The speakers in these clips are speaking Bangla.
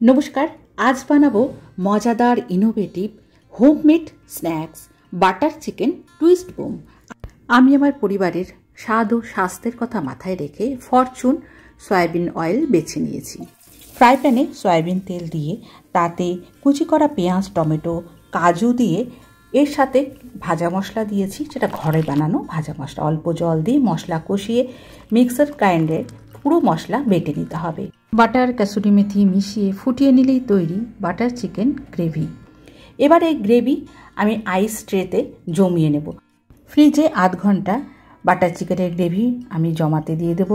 নমস্কার, আজ বানাবো মজাদার innovative homemade snacks butter chicken twist bomb. আমি আমার পরিবারের স্বাদ ও স্বাস্থ্যের কথা মাথায় রেখে ফরচুন সয়াবিন অয়েল বেছে নিয়েছি। ফ্রাই প্যানে সয়াবিন তেল দিয়ে তাতে কুচি করা পেঁয়াজ, টমেটো, কাজু দিয়ে এর সাথে ভাজা মশলা দিয়েছি, যেটা ঘরে বানানো ভাজা মশলা। অল্প জল দিয়ে মশলা কষিয়ে মিক্সার গ্রাইন্ডারে পুরো মশলা বেটে নিতে হবে। বাটার, কাসুরি মেথি মিশিয়ে ফুটিয়ে নিলেই তৈরি বাটার চিকেন গ্রেভি। এবার এই গ্রেভি আমি আইস ট্রেতে জমিয়ে নেব। ফ্রিজে আধ ঘন্টা বাটার চিকেনের গ্রেভি আমি জমাতে দিয়ে দেব।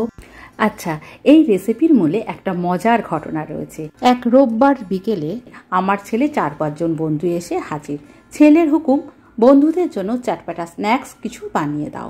আচ্ছা, এই রেসিপির মূলে একটা মজার ঘটনা রয়েছে। এক রোববার বিকেলে আমার ছেলে 4-5 জন বন্ধু এসে হাজির। ছেলের হুকুম, বন্ধুদের জন্য চাটপাটা স্ন্যাক্স কিছু বানিয়ে দাও।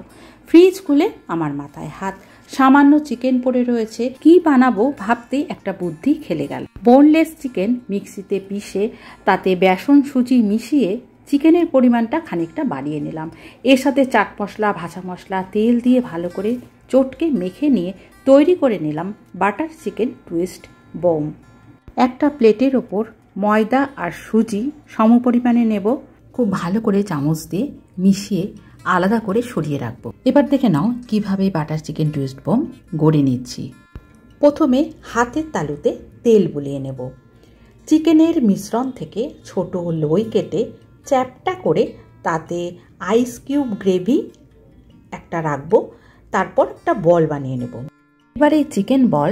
ফ্রিজ খুলে আমার মাথায় হাত, সামান্য চিকেন পড়ে রয়েছে, কি বানাবো ভাবতেই একটা বুদ্ধি খেলে গেল। বোনলেস চিকেন মিক্সিতে পিষে তাতে বেসন সুজি মিশিয়ে চিকেনের পরিমাণটা খানিকটা বাড়িয়ে নিলাম। এর সাথে চাট মশলা, ভাজা মশলা, তেল দিয়ে ভালো করে চটকে মেখে নিয়ে তৈরি করে নিলাম বাটার চিকেন টুইস্ট বোম। একটা প্লেটের ওপর ময়দা আর সুজি সমপরিমাণে নেব। খুব ভালো করে চামচ দিয়ে মিশিয়ে আলাদা করে সরিয়ে রাখবো। এবার দেখে নাও কিভাবে বাটার চিকেন টুইস্ট বোম গড়ে নিচ্ছি। প্রথমে হাতের তালুতে তেল বুলিয়ে নেব। চিকেনের মিশ্রণ থেকে ছোট লই কেটে চ্যাপটা করে তাতে আইস কিউব গ্রেভি একটা রাখবো। তারপর একটা বল বানিয়ে নেব। এবার এই চিকেন বল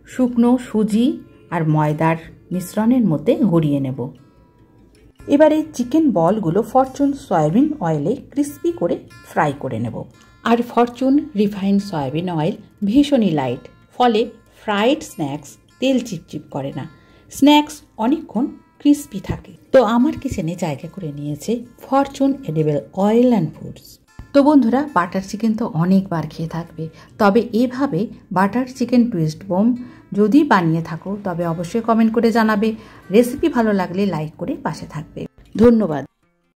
শুকনো সুজি আর ময়দার মিশ্রণের মধ্যে গড়িয়ে নেব। এবার এই চিকেন বলগুলো ফরচুন সয়াবিন অয়েলে ক্রিস্পি করে ফ্রাই করে নেব। আর ফরচুন রিফাইন্ড সয়াবিন অয়েল ভীষণই লাইট, ফলে ফ্রাইড স্ন্যাক্স তেল চিপচিপ করে না, স্ন্যাক্স অনেকক্ষণ ক্রিস্পি থাকে। তো আমার কিচেনে জায়গা করে নিয়েছে Fortune edible oil and foods. তো বন্ধুরা, বাটার চিকেন তো অনেকবার খেয়ে থাকবে, তবে এভাবে বাটার চিকেন টুইস্ট বোম যদি বানিয়ে থাকো তবে অবশ্যই কমেন্ট করে জানাবে। রেসিপি ভালো লাগলে লাইক করে পাশে থাকবে। ধন্যবাদ।